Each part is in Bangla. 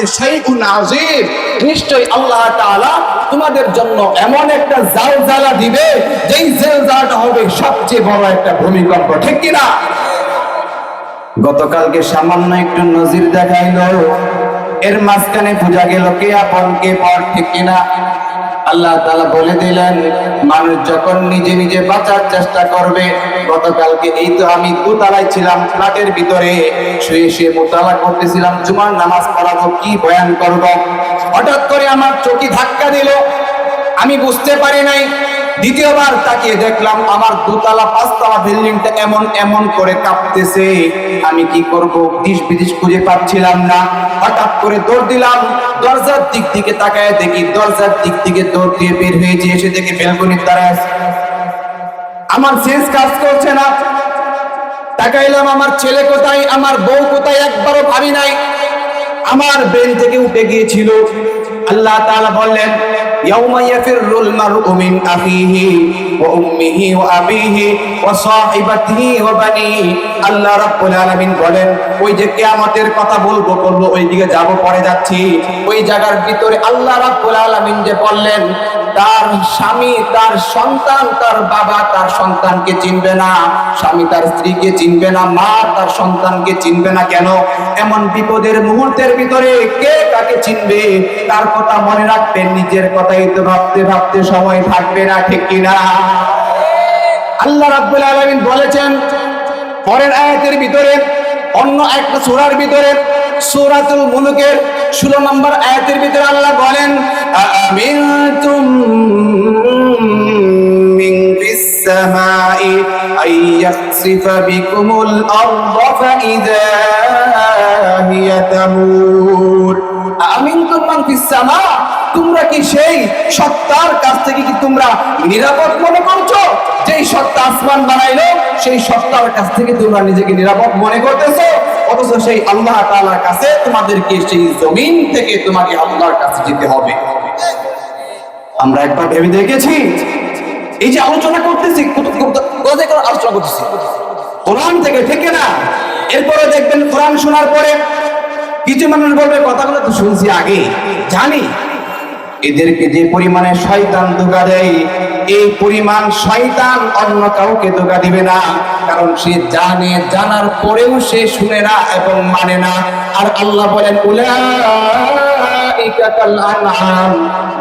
আখিরাতে শাইউন আযীম, নিশ্চয়ই আল্লাহ তাআলা তোমাদের জন্য এমন একটা জালজালা দিবে যেই জালজালাটা হবে সবচেয়ে বড় একটা ভূমিকম্প, ঠিক কি না? গতকালকে সামান্য একটু নজির দেখাইলো, এর মাঝখানে বোঝা গেল কে আপন কে পর, ঠিক কিনা? আল্লাহ তাআলা বলে দিলেন মানুষ যখন নিজে নিজে বাঁচার চেষ্টা করবে, গতকালকে এই তো আমি দোতলায় ছিলাম, ফ্ল্যাটের ভিতরে শুয়ে শুয়ে মোতালা করতেছিলাম, জুমার নামাজ পড়াবো, কি বয়ান করব, হঠাৎ করে আমার চোখে ধাক্কা দিল, আমি বুঝতে পারি নাই। দ্বিতীয়বার তাকিয়ে দেখলাম আমার দোতলা পাঁচতলা বিল্ডিংটা এমন এমন করে কাঁপতেছে, আমি কি করব দিশ বিদিশ খুঁজে পাচ্ছিলাম না। হঠাৎ করে দৌড় দিলাম, দরজার দিক দিকে তাকায় দেখি দরজার দিক দিকে দৌড় দিয়ে বের হয়েছে, এসে দেখি ব্যালকনির দাঁড়ায় আছে। আমার সেন্স কাজ করছে না, তাকাইলাম আমার ছেলে কোথায়, আমার বউ কোথায়, একবারও ভাবি নাই, আমার ব্রেন থেকে উঠে গিয়েছিল। আল্লাহ তাআলা বললেন ইয়াউমা ইয়াফিরুল মারউ মিন আখিহি ওয়া উম্মিহি ওয়া আবিহি ওয়া সাহিবাতিহি ওয়া বানিহি। আল্লাহ রাব্বুল আলামিন বলেন ওই যে কিয়ামতের কথা বলবো ওই দিকে যাব, পরে যাচ্ছি। ওই জায়গার ভিতরে আল্লাহ রাব্বুল আলামিন যে বললেন তার স্বামী, তার সন্তান, তার বাবা তার সন্তানকে চিনবে না, স্বামী তার স্ত্রীকে চিনবে না, মা তার সন্তানকে চিনবে না। কেন? এমন বিপদের মুহূর্তের ভিতরে কে কাকে চিনবে? তার কথা মনে রাখবেন, নিজের কথাই তো ভাবতে ভাবতে সময় থাকবে না, ঠিক কিনা? আল্লাহ রাব্বুল আলামিন বলেছেন পরের আয়াতের ভিতরে, অন্য একটা সূরার ভিতরে, সূরাতুল মুলুকের 16 নম্বর আয়াতের ভিতরে আল্লাহ বলেন আমিনতুম মিন ফিস সামাই আইয়াখসিফা বিকুমুল আরদা ফাইযা হিয়া তামুর। আমিনতুম মান ফিস সামা, তোমরা কি সেই সত্তার কাছ থেকে কি তোমরা নিরাপদ মনে করছো? যেই সত্তা আসমান বানাইলো সেই সত্তার কাছ থেকে তোমরা নিজেকে নিরাপদ মনে করতেছো, অথচ সেই আল্লাহ তাআলার কাছে তোমাদেরকে সেই জমিন থেকে তোমাকে আল্লাহর কাছে যেতে হবে। আমরা একবার ভেবে দেখেছি এই যে আলোচনা করতেছি, আলোচনা করতেছি কোরআন থেকে, ঠিক না? এরপরে দেখবেন কোরআন শোনার পরে কিছু মানুষ বলবে কথাগুলো তো শুনছি আগে, জানি। এদেরকে যে পরিমাণে শয়তান ধোঁকা দেয়, এই পরিমাণ শয়তান অন্য কাউকে ধোঁকা দিবে না, কারণ সে জানে, জানার পরেও সে শুনে না এবং মানে না। আর আল্লাহ বলেন উলাইকা কাল আনআম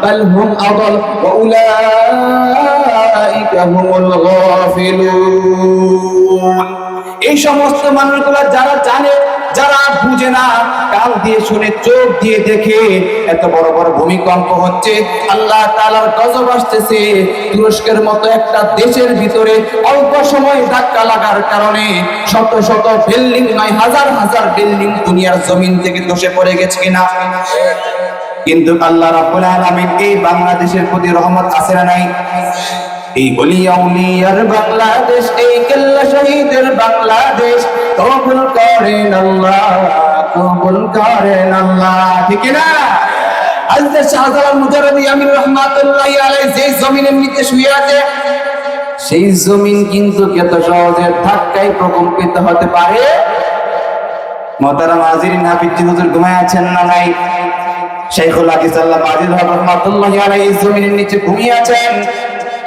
বাল হুম আদাল ওয়া উলাইকা হুমুল গাফিলুন। এই সমস্ত মানুষগুলা যারা জানে, যারা বুঝে না, কান দিয়ে শুনে, চোখ দিয়ে দেখে এত বড় বড় ভূমিকম্প হচ্ছে, আল্লাহ তাআলার গজব আসতেছে, তুরস্কের মতো একটা দেশের ভিতরে অল্প সময় ধাক্কা লাগার কারণে শত শত বিল্ডিং নয় হাজার হাজার বিল্ডিং দুনিয়ার জমিন থেকে ধসে পড়ে গেছে কিনা? কিন্তু আল্লাহ রাব্বুল আলামিন এই বাংলাদেশের প্রতি রহমত আছে না নাই? এই ওলিয়া উলিয়ার বাংলাদেশ, এই কেল্লা শহীদের বাংলাদেশ কবুল করেন আল্লাহ, কবুল করেন আল্লাহ, ঠিক না? হযরত শাহজালাল মুজাররদি আমির রাহমাতুল্লাহি আলাইহি যে জমিনের নিচে শুয়ে আছে, সেই জমিন কিন্তু কত সহজে ধাক্কায় প্রকম্পিত হতে পারে। মুহতারাম হাজিরিন, হাফিজ হুজুর ঘুমায় আছেন না নাই? শাইখুল হাদিস আল্লামা আজিজ রাহমাতুল্লাহি আলাইহি জমিনের নিচে ঘুমিয়ে আছেন।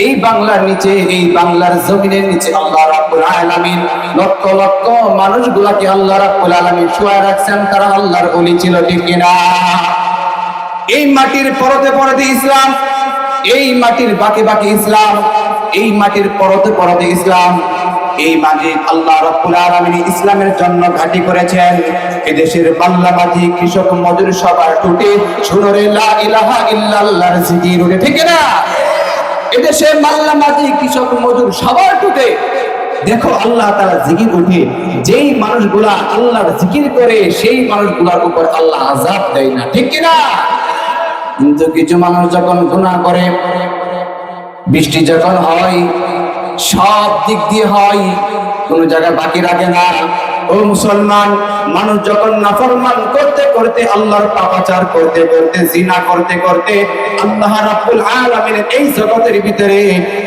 এই বাংলার নিচে, এই বাংলার জমিনের নিচে আল্লাহ রাব্বুল আলামিন লক্ষ লক্ষ মানুষগুলাকে আল্লাহ রাব্বুল আলামিন শুয়ে রাখছেন, তারা আল্লাহর ওলি ছিল, ঠিক কিনা? এই মাটির পরতে পরতে ইসলাম, এই মাটির বাকি বাকি ইসলাম, এই মাটির পরতে পরতে ইসলাম, এই মাঝে আল্লাহ রাব্বুল আলামিন ইসলামের জন্য ঘাঁটি করেছেন। এদেশের বাংলাবাদী কৃষক মজুর সবার টুটে শুনরে লা ইলাহা ইল্লাল্লাহর জিকির উঠে, ঠিক না? এদেশে মাল্লামাজি কৃষক মজুর সবার টুটে দেখো আল্লাহ তাআলা জিকির উঠে। যেই মানুষগুলা আল্লাহর জিকির করে সেই মানুষগুলোর উপর আল্লাহ আযাব দেয় না, ঠিক কি না? কিন্তু কিছু মানুষ যখন গুনাহ করে, বৃষ্টি যখন হয়, সব দিক দিয়ে হয়, কোনো জায়গায় বাকি রাখে না, ও মুসলমান, মানুষ যখন নাফরমান করতে করতে, আল্লাহর পাপাচার করতে করতে, জিনা করতে করতে আল্লাহ রাব্বুল আলামিনের এই জগতের ভিতরে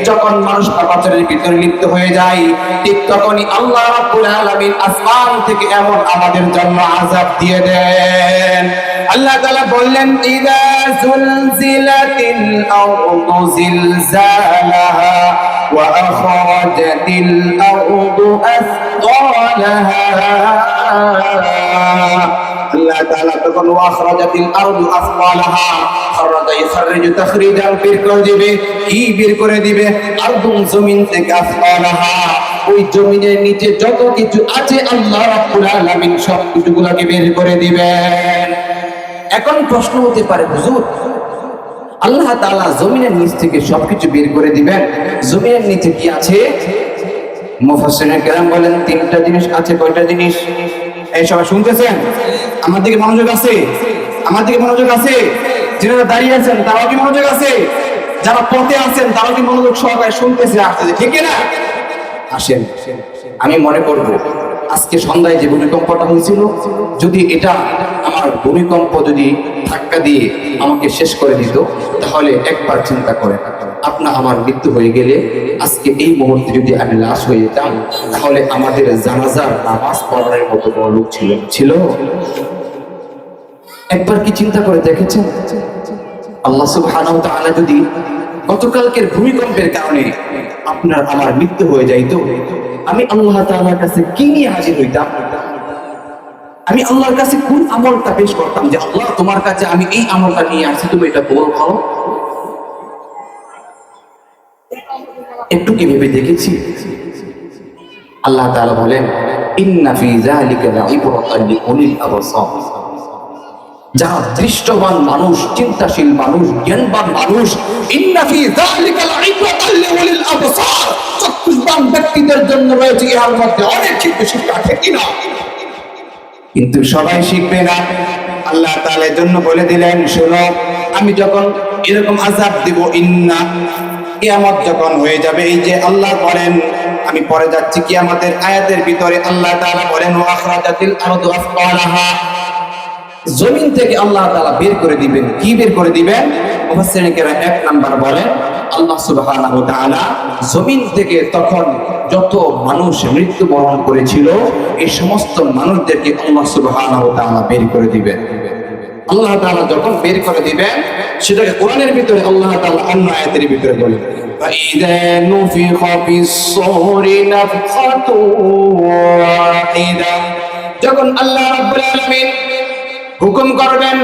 যখন মানুষ পাপাচারের ভিতরে লিপ্ত হয়ে যায়, ঠিক তখনই আল্লাহ রাব্বুল আলামিন আসমান থেকে এমন আমাদের জন্য আযাব দিয়ে দেন। আল্লাহ তাআলা বললেন, ইযা যুলজিলাতিল আরদু জিলজালাহা ওয়া আখরাজাতিল আরদু আসকালাহা। আল্লাহ তাআলা তখন আখরাজাতিল আরদু আসকালাহা, খরাজা ইখরিজু তাখরিজান, বের করে দিবে। কি বের করে দিবে? আরদু, জমিন থেকে, আসকালাহা, ওই জমিনের নিচে যত কিছু আছে আল্লাহ রাব্বুল আলামিন সব কিছুগুলোকে বের করে দিবেন। এখন প্রশ্ন হতে পারে, হুজুর আল্লাহ তাআলা জমিনের নিচ থেকে সবকিছু বের করে দিবেন, জমিনের নিচে কি আছে? মুফাসসিরিন কেরাম বলেন তিনটা জিনিস আছে। কয়টা জিনিস? এই সবাই শুনতেছেন? আমার দিকে মনোযোগ আছে? আমার দিকে মনোযোগ আছে? যারা দাঁড়িয়ে আছেন তারাও কি মনোযোগ আছে? যারা পথে আছেন তারাও কি মনোযোগ সহকারে শুনতেছে, আসতেছে? ঠিক না? আসেন, আমি মনে করব আজকে সন্ধ্যায় যে ভূমিকম্পটা হয়েছিল, যদি এটা আমার ভূমিকম্প যদি ধাক্কা দিয়ে আমাকে শেষ করে দিত, তাহলে একবার চিন্তা করেন, আপনার আমার মৃত্যু হয়ে গেলে আজকে এই মুহূর্তে যদি আমি লাশ হয়ে যেতাম, তাহলে আমাদের জানাজার নামাজ পড়ার মতো কোনো লোক ছিল? একবার কি চিন্তা করে দেখেছেন? আল্লাহ সুবহানাহু ওয়া তাআলা যদি গতকালকের ভূমিকম্পের কারণে আপনার আমার মৃত্যু হয়ে যাইতো, আমি আল্লাহ তাআলার কাছে কি নিয়ে হাজির হইতাম? আমি আল্লাহর কাছে কোন আমলটা পেশ করতাম যে আল্লাহ তোমার কাছে আমি এই আমলটা নিয়ে আসছি, তুমি এটা কবুল করো? একটু কি ভেবে দেখেছি? আল্লাহ তাআলা বলেন, ইন্না ফি যালিকা লাইবরাতান লিউলিল আবসার। যারা দৃষ্টবান মানুষ, চিন্তাশীল মানুষ, জ্ঞানবান মানুষ, ইন্না ফি যালিকা লাইবরাতান লিউলিল আবসার, চক্ষুবান ব্যক্তিদের জন্য রয়েছে ইহার মধ্যে অনেক শিক্ষা, ঠিক কিনা? কিন্তু সবাই শিখবে না। আল্লাহ তাআলা জন্য বলে দিলেন, শোনো, আমি যখন এরকম আযাব দিব, ইন্না, কিয়ামত যখন হয়ে যাবে, এই যে আল্লাহ বলেন, আমি পরে যাচ্ছি কিয়ামতের আয়াতের ভিতরে আল্লাহ তাআলা বলেন, ওয়া আখরাজাতিল আরদু আসকালাহা, জমিন থেকে আল্লাহ তাআলা বের করে দিবেন। কি বের করে দিবেন? মুফাসসিরিন কেরাম এক নাম্বার বলেন, আল্লাহ সুবহানাহু ওয়া তাআলা জমিন থেকে তখন যত মানুষ মৃত্যুবরণ করেছিল, এই সমস্ত মানুষদেরকে আল্লাহ সুবহানাহু ওয়া তাআলা বের করে দিবেন। আল্লাহ তাআলা যখন বের করে দিবেন, সেটাকে কোরআনের ভিতরে আল্লাহ তাআলা অন্য আয়াতের ভিতরে বলেন, فَإِذَا نُفِخَ فِي الصُّورِ نَفْخَةٌ وَاحِدَةٌ, যখন আল্লাহ রাব্বুল আলামিন হুকুম করবেন,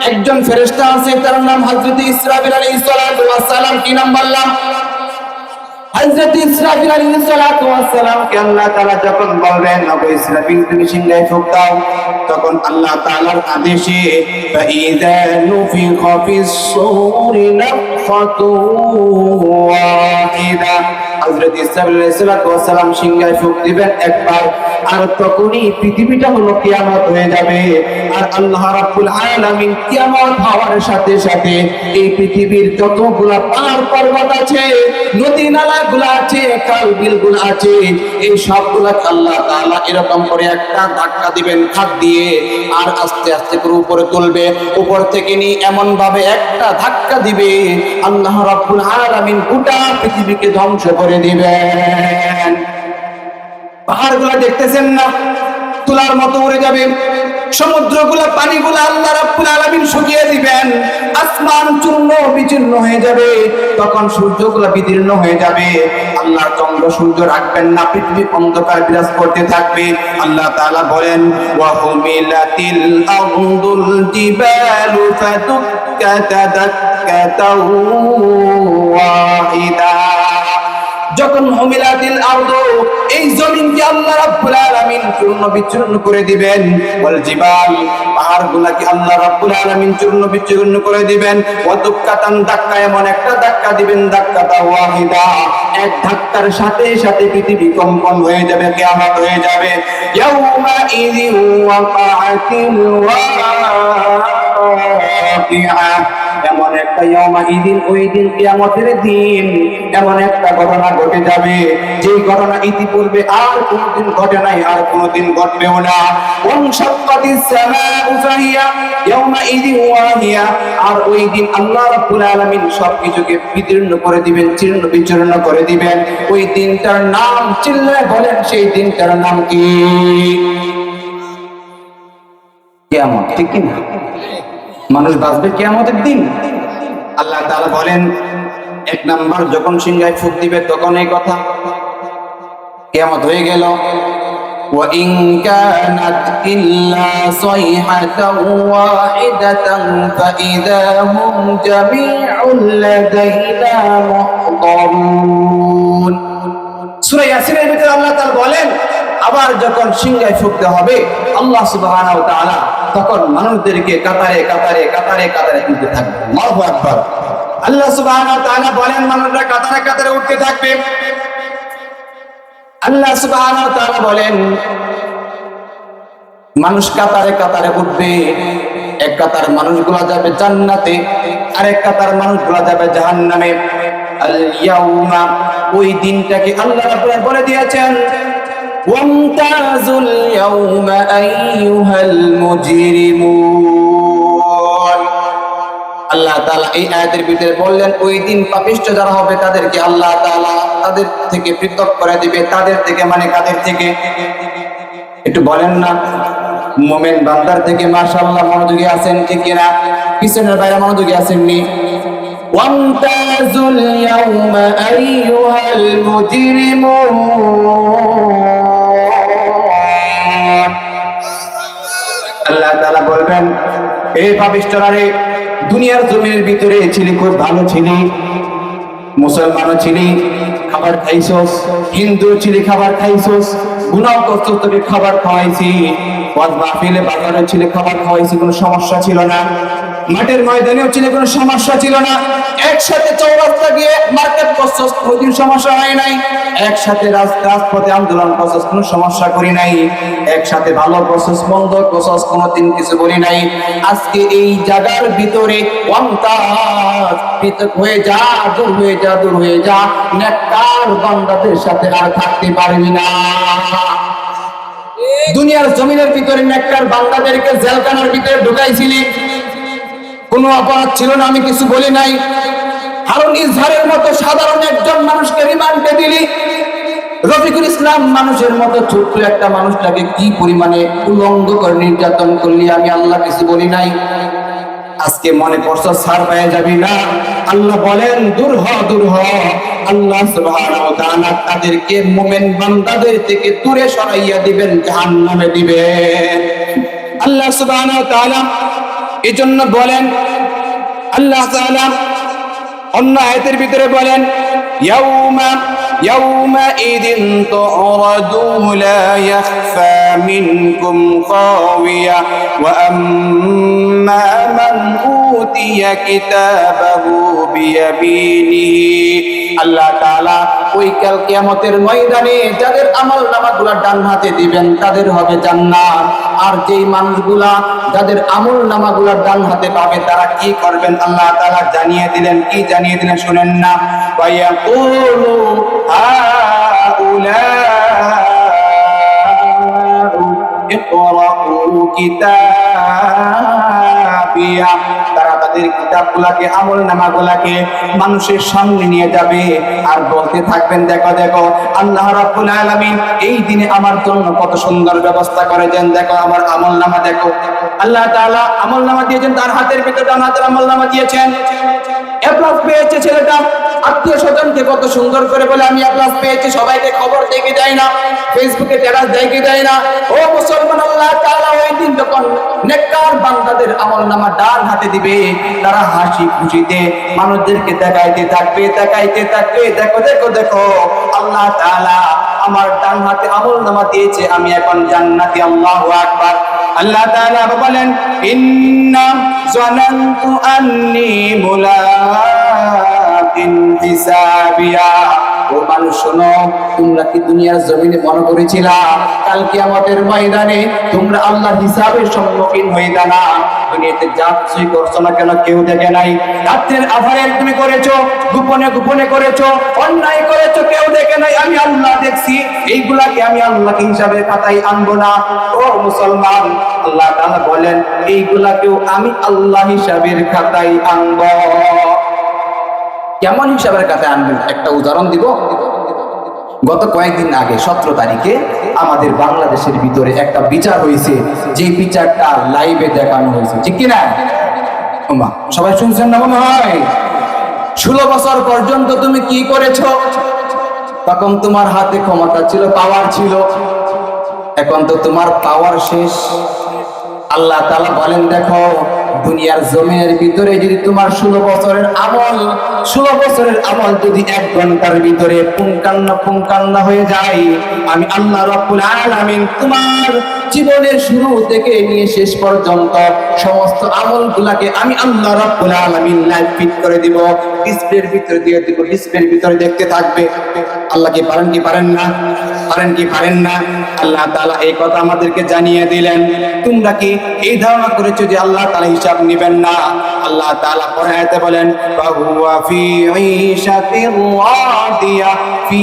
একজন ফেরেশতা আছে, তার নাম হযরত ইসরাফিল আলাইহিস সালাতু ওয়াস সালাম। কি নাম বললাম? হযরত ইসরাফিল আলাইহিস সালাতু ওয়াস সালাম কে আল্লাহ তাআলা যখন বলবেন, ওগো ইসরাফিল তুমি সিংহায় ফুঁক দাও, তখন আল্লাহ তাআলার আদেশে ফাইযা নুফিখা ফিস সূরি নাফখাতু ওয়াহিদা, হযরত ইসরাফিল আলাইহিস সালাতু ওয়াস সালাম সিংহায় ফুঁক দিবেন একবার, আর তখনই পৃথিবীটা হলো কিয়ামত হয়ে যাবে। আর আল্লাহ রাব্বুল আলামিন কিয়ামত হওয়ার সাথে সাথে এই পৃথিবীর যতগুলা পাহাড় পর্বত আছে, নদী নালা গুলা আছে, খাল বিল গুলা আছে, এই সবগুলাকে আল্লাহ তাআলা এরকম করে একটা ধাক্কা দিবেন হাত দিয়ে, আর আস্তে আস্তে করে উপরে তুলবে, উপর থেকে নিয়ে এমন ভাবে একটা ধাক্কা দিবে, আল্লাহ রাব্বুল আলামিন গোটা পৃথিবীকে ধ্বংস করে দিবেন। পাহাড়গুলা দেখতেছেন না, তুলার মতো উড়ে যাবে, সমুদ্রগুলা, পানিগুলা আল্লাহ রাব্বুল আলামিন শুকিয়ে দিবেন, আসমান চূর্ণ বিচূর্ণ হয়ে যাবে, তখন সূর্যগুলা বিদীর্ণ হয়ে যাবে, আল্লাহ চন্দ্র সূর্য রাখবেন না, পৃথিবী অন্ধকার বিরাজ করতে থাকবে। আল্লাহ তাআলা বলেন, ওয়া হুমিলাতিল আরদুল জিবালু ফাদুক্কাতা দাক্কাতাও ওয়াহিদা, যখন হুমিলাতিল আরদু, এই জমিনকে আল্লাহ রাব্বুল আলামিন চূর্ণ বিচূর্ণ করে দিবেন, ওয়াল জিবাল, পাহাড়গুলোকে আল্লাহ রাব্বুল আলামিন চূর্ণ বিচূর্ণ করে দিবেন, ওয়া দুক্কাতান, ধাক্কা, এমন একটা ধাক্কা দিবেন, ধাক্কাতা ওয়াহিদা, এক ধাক্কার সাথে সাথে পৃথিবী কম্পন হয়ে যাবে, কিয়ামত হয়ে যাবে। ইয়াউমা ইযিন ওয়াকাআতিল ওয়াকিআ, এমন একটা ইয়াউমা ইদিন, ওই দিন কিয়ামতের দিন এমন একটা ঘটনা ঘটে যাবে যে ঘটনা ইতিপূর্বে আর কোনদিন ঘটে নাই, আর কোনদিন ঘটবেও না। ওয়ানশাক্কাতিস সামাউ ফাহিয়া ইয়াউমা ইদিন ওয়াহিয়া, আর ওই দিন আল্লাহ রাব্বুল আলামিন সবকিছুকে বিদীর্ণ করে দিবেন, চূর্ণ বিচূর্ণ করে দিবেন। ওই দিনটার নাম চিল্লায় বলেন, সেই দিনটার নাম কি? কিয়ামত, ঠিক কি না? মানুষ বাঁচবে কিয়ামতের দিন। আল্লাহ তাআলা বলেন, এক নাম্বার যখন সিংহায় ফুঁক দিবে তখন এই কথা, কিয়ামত হয়ে গেল। وَإِن كَانَتْ إِلَّا صَيْحَةً وَاحِدَةً فَإِذَا هُمْ جَمِيعٌ لَدَيْنَا مُحْضَرُونَ। সূরা ইয়াসিনের ভিতরে আল্লাহ তাআলা বলেন, আবার যখন সিংহায় ফুঁকতে হবে আল্লাহ সুবহানাহু ওয়া তাআলা, তখন মানুষদেরকে কাতারে কাতারে কাতারে কাতারে উঠতে থাকবে। আল্লাহু আকবার। আল্লাহ সুবহানাহু ওয়া তাআলা বলেন, মানুষরা কাতারে কাতারে উঠতে থাকবে। আল্লাহ সুবহানাহু ওয়া তাআলা বলেন, মানুষ কাতারে কাতারে উঠবে। এক কাতার মানুষগুলো যাবে জান্নাতে, আর এক কাতার মানুষগুলো যাবে জাহান্নামে। আল ইয়াউমা, ওই দিনটাকে আল্লাহ রাব্বুল বলে দিয়েছেন, ওয়ামতাজুল ইয়াউমা আইয়ুহাল মুজরিমুন। আল্লাহ তাআলা এই আয়াতের ভিতরে বললেন, ওই দিন পাপিষ্ঠ যারা হবে তাদেরকে আল্লাহ তাআলা তাদের থেকে পৃথক করে দিবে। তাদের থেকে মানে কাদের থেকে? একটু বলেন না। মুমিন বান্দার থেকে। মাশাআল্লাহ, মনোযোগী আছেন ঠিক কিনা? পিছনের বাইরে মনোযোগী আছেননি? ওয়ামতাজুল ইয়াউমা আইয়ুহাল মুজরিমুন। আল্লাহ তাআলা বলবেন, এই পাপিষ্ঠরা রে, দুনিয়ার জমিনের ভিতরে ছিলি, খুব ভালো ছিলি, মুসলমানও ছিলি, খাবার খাইছস, হিন্দু ছিলি, খাবার খাইছস, গুনাহ করছস, তোকে খাবার খাওয়াইছি, ওয়াজ মাহফিলে বাজারে ছিলি, খাবার খাওয়াইছি, কোনো সমস্যা ছিল না। মাঠের ময়দানেও ছিল, কোনো সমস্যা ছিল না। একসাথে চৌরাস্তা গিয়ে মার্কেট করছস, কোনোদিন সমস্যা হয় নাই। একসাথে রাজপথে আন্দোলন করছস, কোনো সমস্যা করি নাই। একসাথে ভালো করছস, মন্দ করছস, কোনোদিন কিছু বলি নাই। আজকে এই জায়গার ভিতরে পৃথক হয়ে যা, দূর হয়ে যা, দূর হয়ে যা। নেককার বান্দাদের সাথে আর থাকতে পারবি না। দুনিয়ার জমিনের ভিতরে নেককার বান্দাদেরকে জেলখানার ভিতরে ঢুকাইছিলি, কোনো অপরাধ ছিল না, আমি কিছু বলি নাই। হারুন ইজহারের মতো সাধারণ একজন মানুষকে রিমান্ডে দিলি। রফিকুল ইসলাম মানুষের মতো ছোট্ট একটা মানুষটাকে কি পরিমাণে উলঙ্গ করে নির্যাতন করলি, আমি আল্লাহ কিছু বলি নাই। আজকে মনে করছো ছাড় পেয়ে যাবি না। আল্লাহ বলেন, দূর হ, দূর হ। আল্লাহ সুবহানাহু ওয়া তাআলা তাদেরকে মুমিন বান্দাদের থেকে দূরে সরাইয়া দিবেন, জাহান্নামে দিবেন। আল্লাহ সুবহানাহু ওয়া তাআলা এজন্য বলেন, আল্লাহ তাআলা অন্য আয়াতের ভিতরে বলেন, ইয়াউমাইদিন তু'রাদুনা লা ইয়াখফা মিনকুম খাওয়িয়া ওয়া আম্মা মান উতিয়া কিতাবাহু বিয়ামিনিহি। আল্লাহ তাআলা ওই কাল কিয়ামতের ময়দানে যাদের আমলনামাগুলো ডান হাতে দিবেন তাদের হবে জান্নাত। আর যেই মানুষগুলা যাদের আমলনামাগুলো ডান হাতে পাবে তারা কি করবেন আল্লাহ তাআলা জানিয়ে দিলেন। কি জানিয়ে দিলেন শুনেন না, ওয়ায়াকুলু হাউলাউ ইকরাউ কিতাবিয়া। তারা তাদের কিতাবগুলোকে, আমলনামাগুলোকে মানুষের সামনে নিয়ে যাবে আর বলতে থাকবেন, দেখো দেখো আল্লাহ রাব্বুল আলামিন এই দিনে আমার জন্য কত সুন্দর ব্যবস্থা করেছেন, দেখো আমার আমলনামা দেখো। আল্লাহ তাআলা আমলনামা দিয়েছেন, তার হাতের ভিতরে ডান হাতের আমলনামা দিয়েছেন। এ প্লাস পেয়েছে ছেলেটা, আত্মীয় স্বজনকে কত সুন্দর করে বলে আমি এ প্লাস পেয়েছি, সবাইকে খবর দেখে দেয় না, ফেসবুকে স্ট্যাটাস দেখে দেয় না। ও মুসলমান, আল্লাহ তাআলা ওই দিন যখন নেককার বান্দাদের আমলনামা ডান হাতে দিবে, তারা হাসি খুশিতে মানুষদেরকে দেখাইতে থাকবে, দেখাইতে থাকবে, দেখো দেখো দেখো আল্লাহ তাআলা আমার ডান হাতে আমলনামা দিয়েছে, আমি এখন জান্নাতি। আল্লাহু আকবার। আল্লাহ তাআলা বলেন, ইন্না যানানতু আন্নী মুলাকিন হিসাবিয়া। ও মানুষ শোনো, তোমরা কি দুনিয়ার জমিনে মনে করেছিলা কাল কিয়ামতের ময়দানে তোমরা আল্লাহর হিসাবের সম্মুখীন হইবা না? দুনিয়াতে যা কিছুই করছো না কেন কেউ দেখে নাই। রাত্রের আধারে তুমি করেছো, গোপনে গোপনে করেছো, অন্যায় করেছো, কেউ দেখে নাই, আমি আল্লাহ দেখছি। এইগুলাকে আমি আল্লাহকে হিসাবের খাতায় আনবো না। ও মুসলমান, আল্লাহ তাআলা বলেন এইগুলাকেও আমি আল্লাহ হিসাবের খাতায় আনবো। কেমন হিসাবের খাতায় আনবেন? একটা উদাহরণ দিব। গত কয়েকদিন আগে 17 তারিখে আমাদের বাংলাদেশের ভিতরে একটা বিচার হয়েছে, যে বিচারটা লাইভে দেখানো হয়েছে, ঠিক কিনা? সবাই শুনছেন না মনে হয়? 16 বছর পর্যন্ত তুমি কি করেছো? তখন তোমার হাতে ক্ষমতা ছিল, পাওয়ার ছিল। এখন তো তোমার পাওয়ার শেষ। আল্লাহ তাআলা বলেন দেখো, দুনিয়ার জমিনের ভিতরে যদি তোমার 16 বছরের আমল যদি 1 ঘন্টার ভিতরে পুঙ্খান্ন হয়ে যায়, আমি আল্লাহ রাব্বুল আলামিন তোমার জীবনের শুরু থেকে নিয়ে শেষ পর্যন্ত সমস্ত আমলগুলোকে আমি আল্লাহ রাব্বুল আলামিন লাইভ ফিট করে দিব, ডিসপ্লের ভিতরে দিয়ে দিব, ডিসপ্লের ভিতরে দেখতে থাকবে। আল্লাহ কি পারেন কি পারেন না? পারেন কি পারেন না? আল্লাহ তাআলা এই কথা আমাদেরকে জানিয়ে দিলেন। তোমরা কি এই ধারণা করেছো যে আল্লাহ তাআলা হিসাব নেবেন না? আল্লাহ তাআলা পরে আয়াতে বলেন ফাহুয়া ফি ঈশাতির রাদিয়া ফি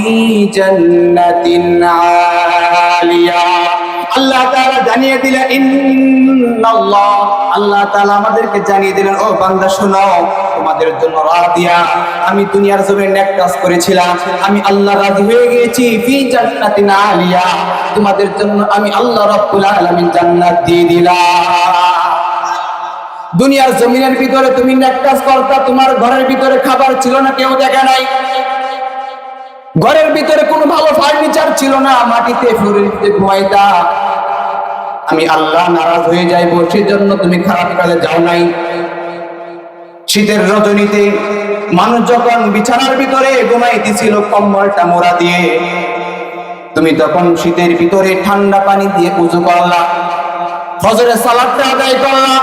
জান্নাতিন আলিয়া। আল্লাহ তাআলা জানিয়ে দিলেন ইন্নাল্লাহ, আল্লাহ তাআলা আমাদেরকে জানিয়ে দিলেন ও বান্দা শোনো, তোমাদের জন্য রাদিয়া, আমি দুনিয়ার জমিনে নেক কাজ করেছিলাম, আমি আল্লাহ রাজি হয়ে গিয়েছি, ফি জান্নাতিন আলিয়া, তোমাদের জন্য আমি আল্লাহ রাব্বুল আলামিন জান্নাত দিয়ে দিলাম। দুনিয়ার জমিনের ভিতরে তুমি নেক কাজ করতা, তোমার ঘরের ভিতরে খাবার ছিল না, কেউ দেখে নাই। ঘরের ভিতরে কোনো ভালো ফার্নিচার ছিল না, মাটিতে ফুরিতে ঘুমাইতা। আমি আল্লাহ নারাজ হয়ে যাইব, সেজন্য তুমি খারাপ কাজে যাও নাই। শীতের রজনীতে মানুষ যখন বিছানার ভিতরে ঘুমাইতেছিল কম্বলটা মোড়া দিয়ে, তুমি তখন শীতের ভিতরে ঠান্ডা পানি দিয়ে ওযু করলা, ফজরের সালাতটা আদায় করলা,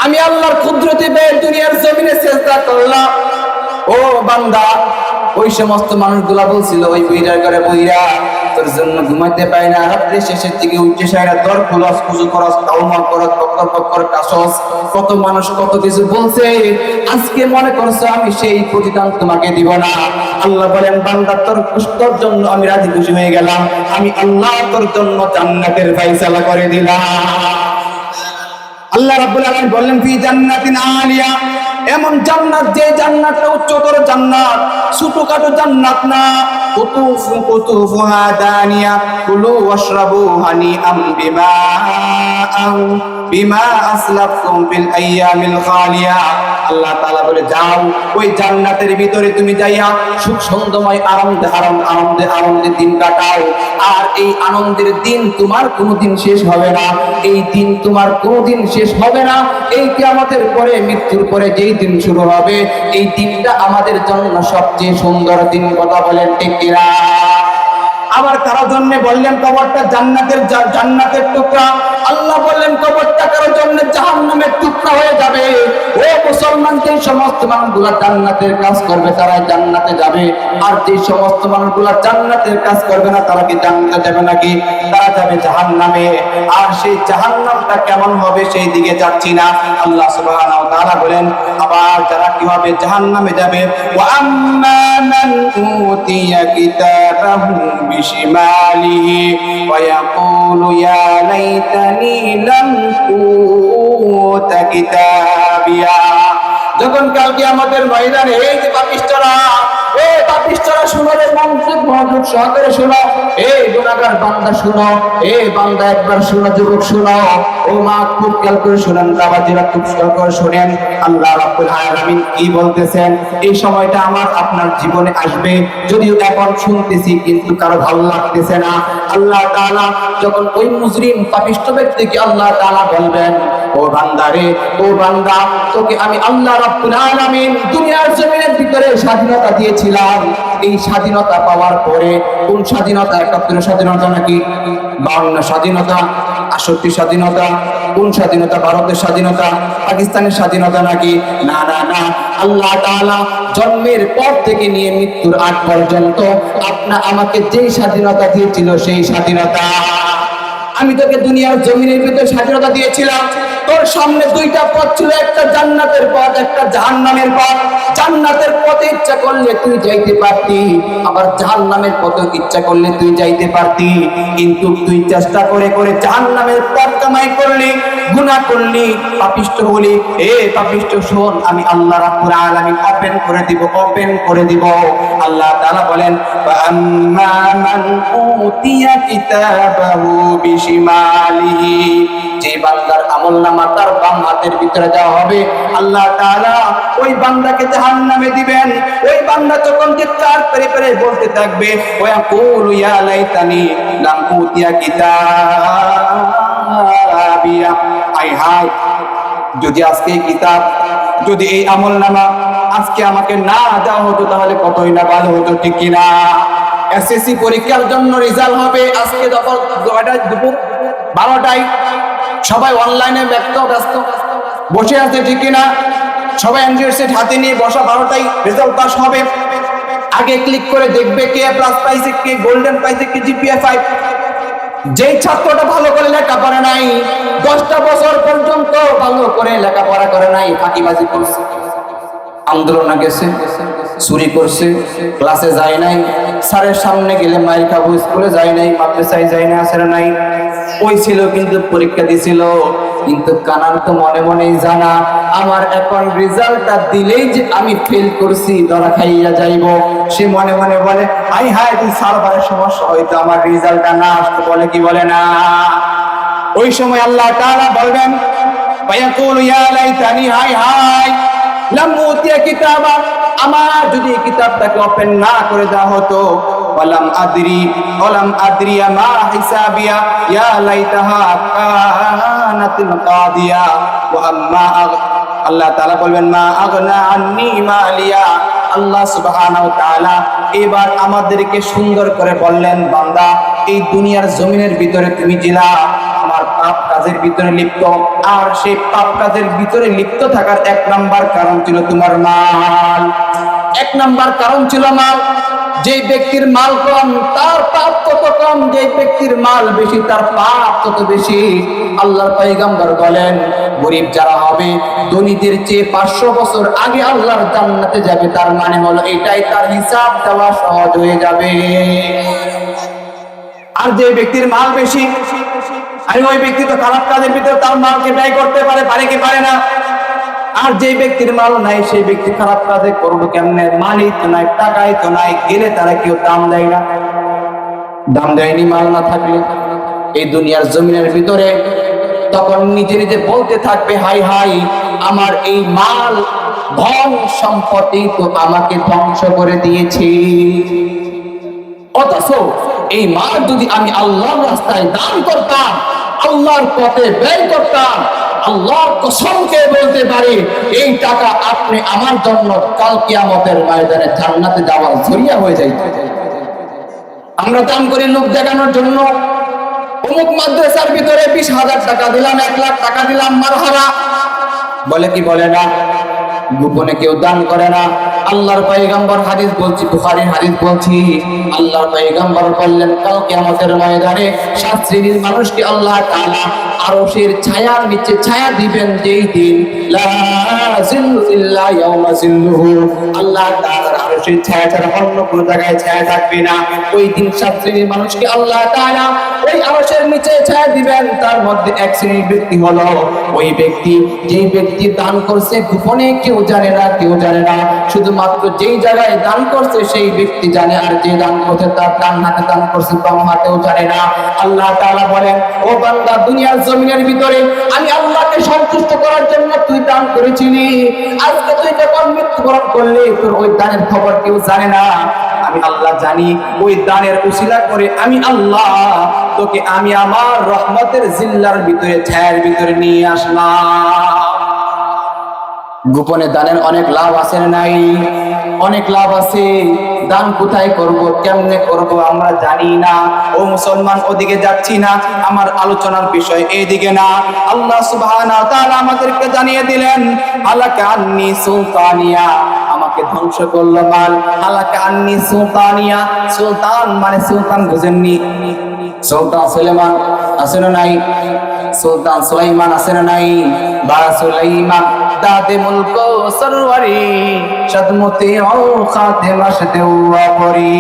আমি আল্লাহর কুদরতে পেয়ে দুনিয়ার জমিনে সিজদা করলাম। ও বান্দা, ওই সমস্ত মানুষগুলা বলছিল ওই বইরার ঘরে বইরা তোর জন্য ঘুমাইতে পায় না, রাত্রে শেষের দিকে উঠে সাইরা দর খুলস, কুজু করস, কাউমা করস, বক্কর কাশস, কত মানুষ কত কিছু বলছে। আজকে মনে করছো আমি সেই প্রতিদান তোমাকে দিব না। আল্লাহ বলেন বান্দা, তোর জন্য আমি রাজি খুশি হয়ে গেলাম, আমি আল্লাহ তোর জন্য জান্নাতের ফয়সালা করে দিলাম। আল্লাহ রাব্বুল আলামিন বললেন ফি জান্নাতিন আলিয়া, এমন জান্নাত যে জান্নাতটা উচ্চতর জান্নাত, ছোটখাটো জান্নাত না। কুতুফুহা দানিয়া, কুলু ওয়াশরাবু হানিআম বিমা আসলাফতুম ফিল আইয়ামিল খালিয়া। আল্লাহ তাআলা বলে যাও ওই জান্নাতের ভিতরে তুমি যাইয়া সুখ ছন্দময় আনন্দে দিন কাটাও। আর এই আনন্দের দিন তোমার কোনোদিন শেষ হবে না, এই দিন তোমার কোনোদিন শেষ হবে না। এই কিয়ামতের পরে, মৃত্যুর পরে যেই দিন শুরু হবে, এই দিনটা আমাদের জন্য সবচেয়ে সুন্দর দিন। কথা বলেন ঠিক কিনা? আবার কারো জন্য বললেন কবরটা জান্নাতের টুকরা, আল্লাহ বললেন কবরটা কারো জন্য জাহান্নামের টুকরা হয়ে যাবে। ও মুসলমান, যে সমস্ত মানুষগুলা জান্নাতের কাজ করবে তারা জান্নাতে যাবে, আর যে সমস্ত মানুষগুলা জান্নাতের কাজ করবে না তারা কি জান্নাতে যাবে নাকি? তারা যাবে জাহান্নামে। আর সেই জাহান্নামটা কেমন হবে সেই দিকে যাচ্ছি না। আল্লাহ সুবহানাহু ওয়া তাআলা বলেন আবার যারা কি হবে জাহান্নামে যাবে, ওয়া আম্মা মান উতিয়া কিতাবাহু বিশিমালিহি ওয়া ইয়াকুলু ইয়া লাইতানি লাম উতা কিতাবিয়া। যখন কাল কিয়ামতের ময়দানে এই যে পাপিষ্ঠরা শুনে মনোযোগ সহকারে শোনো, এই গুনাহগার বান্দা শোনো, এই বান্দা একবার শোনো, যুবক শোনো, ও মা খুব খেয়াল করে শুনেন, বাবাজিরা খুব খেয়াল করে শুনেন। আল্লাহ রাব্বুল আলামিন কি বলতেছেন? এই সময়টা আমার আপনার জীবনে আসবে, যদিও এখন শুনতেছি কিন্তু কারো ভালো লাগতেছে না। আল্লাহ তাআলা যখন ওই মুজরিম পাপিষ্ঠ ব্যক্তিকে আল্লাহ তাআলা বলবেন, ও বান্দা রে, ও বান্দা, তোকে আমি আল্লাহ রাব্বুল আলামিন দুনিয়ার জমিনের ভিতরে স্বাধীনতা দিয়েছিলাম। এই স্বাধীনতা পাওয়ার পরে কোন স্বাধীনতা? 71 স্বাধীনতা নাকি 52 স্বাধীনতা, 68 স্বাধীনতা? কোন স্বাধীনতা? ভারতের স্বাধীনতা, পাকিস্তানের স্বাধীনতা নাকি? না না না, আল্লাহ তাআলা জন্মের পর থেকে নিয়ে মৃত্যুর আগ পর্যন্ত আমাকে যেই স্বাধীনতা দিয়েছিল সেই স্বাধীনতা, আমি তোকে দুনিয়ার জমিনের ভিতরে স্বাধীনতা দিয়েছিলাম। তোর সামনে দুইটা পথ ছিল, একটা জান্নাতের পথ, একটা জাহান্নামের পথ। জান্নাতের পথে ইচ্ছা করলে তুই যাইতে পারতি, আবার জাহান্নামের পথে ইচ্ছা করলে তুই যাইতে পারতি, কিন্তু তুই চেষ্টা করে করে জাহান্নামের পথ কামাই করলি, গুনাহ করলি, পাপিষ্ঠ হলি। এ পাপিষ্ঠ শোন, আমি আল্লাহ রাব্বুল আলামিন ওপেন করে দিব, ওপেন করে দিব। আল্লাহ তাআলা বলেন, ফাআম্মা মান উতিয়া কিতাবাহু বিশিমালিহি, যে বান্দার আমলনামা তার বাম হাতের ভিতরে দেওয়া হবে, আল্লাহ তাআলা ওই বান্দাকে জাহান্নামে দিবেন। ওই বান্দা যখন চিৎকার করে করে বলতে থাকবে, ওয়া কুলু ইয়া লাইতানি লাম উতিয়া কিতাবিয়া, হায় হায়, যদি আজকে এই কিতাব, যদি এই আমলনামা আজকে আমাকে না দেওয়া হতো তাহলে কতই না ভালো হতো, ঠিক কিনা? এসএসসি পরীক্ষার জন্য রেজাল্ট হবে আজকে দুপুর 12টায়, সবাই অনলাইনে ব্যস্ত বসে আছে, ঠিক কিনা? সবাই অ্যান্ড্রয়েড সেট হাতে নিয়ে বসা, 12টায় রেজাল্ট পাস হবে। আগে ক্লিক করে দেখবে কে প্লাস পাইছে, কে গোল্ডেন পাইছে, কে জিপিএ 5। যেই ছাত্রটা ভালো করে লেখাপড়া নাই, 10টা বছর পর্যন্ত ভালো করে লেখাপড়া করে নাই, ফাঁকিবাজি করছে, আন্দোলনে গেছে, চুরি করছে, ক্লাসে যায় নাই, স্যারের সামনে গেলে মাইর খাবো, স্কুলে যায় নাই, মাদ্রাসায় যায় না, আসলে নাই, ওই ছিল কিন্তু পরীক্ষা দিছিল। কিন্তু কানার তো মনে মনেই জানা, আমার এখন রেজাল্টটা দিলেই যে আমি ফেল করছি ধরা খাইয়া যাইব। সে মনে মনে বলে, হাই হাই, তুই সার্ভারের সমস্যা, হয়তো আমার রেজাল্টটা না আসতে, বলে কি বলে না? ওই সময় আল্লাহ তাআলা বলবেন, ফায়াকুলু ইয়া লাইতানি, হাই হাই, লাম উতিয়া কিতাবা, আমার যদি কিতাবটাকে ওপেন না করে দেওয়া হতো, ওয়ালাম আদরি মা হিসাবিয়া, ইয়া লাইতাহা কানাতিল কাদিয়া, ওয়া আম্মা, আল্লাহ তাআলা বলবেন, মা আগনা আন্নি মালিয়া। আল্লাহ সুবহানাহু ওয়া তাআলা এবার আমাদেরকে সুন্দর করে বললেন, বান্দা, এই দুনিয়ার জমিনের ভিতরে তুমি ছিলা আমার পাপ কাজের ভিতরে লিপ্ত, আর সেই পাপ কাজের ভিতরে লিপ্ত থাকার 1 নাম্বার কারণ ছিল তোমার মাল। 1 নাম্বার কারণ ছিল মাল। যে ব্যক্তির মাল কম তার পাপ তত কম, যে ব্যক্তির মাল বেশি তার পাপ তত বেশি। আল্লাহর পয়গম্বর বলেন, গরিব যারা হবে ধনীদের চেয়ে 500 বছর আগে আল্লাহর জান্নাতে যাবে, তার মানে হলো এটাই তার হিসাব দেওয়া সহজ হয়ে যাবে। আর যে ব্যক্তির মাল বেশি, আর ওই ব্যক্তি তো খারাপ কাজের ভিতরে তার মালকে ব্যয় করতে পারে কি পারে না? আর যে ব্যক্তির মাল নাই সেই ব্যক্তি খারাপ কাজে করবে কেমনে? মালই তো নাই, টাকাই তো নাই, গেলে তারা কেউ দাম দেয় না। দাম দেয়নি মাল না থাকলে এই দুনিয়ার জমিনের ভিতরে। তখন নিজে নিজে বলতে থাকবে, হাই হাই, আমার এই মাল ধন সম্পত্তি তো আমাকে ধ্বংস করে দিয়েছে। অথচ এই মাল যদি আমি আল্লাহর রাস্তায় দান করতাম, আল্লাহর পথে ব্যয় করতাম, আল্লাহর কসমকে বলতে পারি, এই টাকা আপনি আমার জন্য কাল কিয়ামতের ময়দানে জান্নাতে যাওয়ার জরিয়া হয়ে যাইত। আমরা দান করি লোক দেখানোর জন্য, অমুক মাদ্রাসার ভিতরে 20,000 টাকা দিলাম, 1 লাখ টাকা দিলাম, মারহাবা, বলে কি বলে না? গোপনে কেউ দান করে না। আল্লাহর পয়গম্বর হাদিস বলছি, বুখারীর হাদিস বলছি, আল্লাহর পয়গম্বর বললেন, কাল কিয়ামতের ময়দানে 7 শ্রেণীর মানুষকে আল্লাহ তাআলা আরশের ছায়ার নিচে ছায়া দিবেন, যেই দিন লা জিল্লু ইল্লা ইয়াউমা জিল্লুহু, আল্লাহ তাআলার আরশের ছায়া ছাড়া অন্য কোনো জায়গায় ছায়া থাকবে না। ওই দিন 7 শ্রেণীর মানুষকে আল্লাহ তাআলা ওই আরশের নিচে ছায়া দিবেন। তার মধ্যে 1 শ্রেণীর ব্যক্তি হলো ওই ব্যক্তি, যেই ব্যক্তি দান করছে গোপনে, কেউ জানে না, শুধুমাত্র যেই জায়গায় দান করছে সেই ব্যক্তি জানে, আর যে দান করছে তার ডান হাতে দান করছে, বাম হাতেও জানে না। আল্লাহ তাআলা বলেন, ও বান্দা, দুনিয়ার জমিনের ভিতরে আমি আল্লাহকে সন্তুষ্ট করার জন্য তুই দান করেছিলি, আজকে তুই যখন মৃত্যুবরণ করলি তোর ওই দানের খবর কেউ জানে না, আমি আল্লাহ জানি। ওই দানের উসিলা করে আমি আল্লাহ তোকে আমি আমার রহমতের জিল্লার ভিতরে, ছায়ার ভিতরে নিয়ে আসলাম। গোপনে দানের অনেক লাভ আছে না নাই? অনেক লাভ আছে। দান কোথায় করব, কেমনে করব আমরা জানি না। ও মুসলমান, ওদিকে যাচ্ছি না, আমার আলোচনার বিষয় এইদিকে না। আল্লাহ সুবহানাহু ওয়া তাআলা আমাদেরকে জানিয়ে দিলেন, হালাকা আন্নি সুলতানিয়া, আমাকে ধ্বংস করলো মাল। হালাকা আন্নি সুলতানিয়া, সুলতান মানে সুলতান বুঝেননি? সুলতান সুলেমান আছে না নাই? সুলতান সুলাইমান আছে না নাই? বা সুলাইমান দাদে মুলক সরওয়ারি শাদমতে ও খাতেমা শাদেওয়া পরি।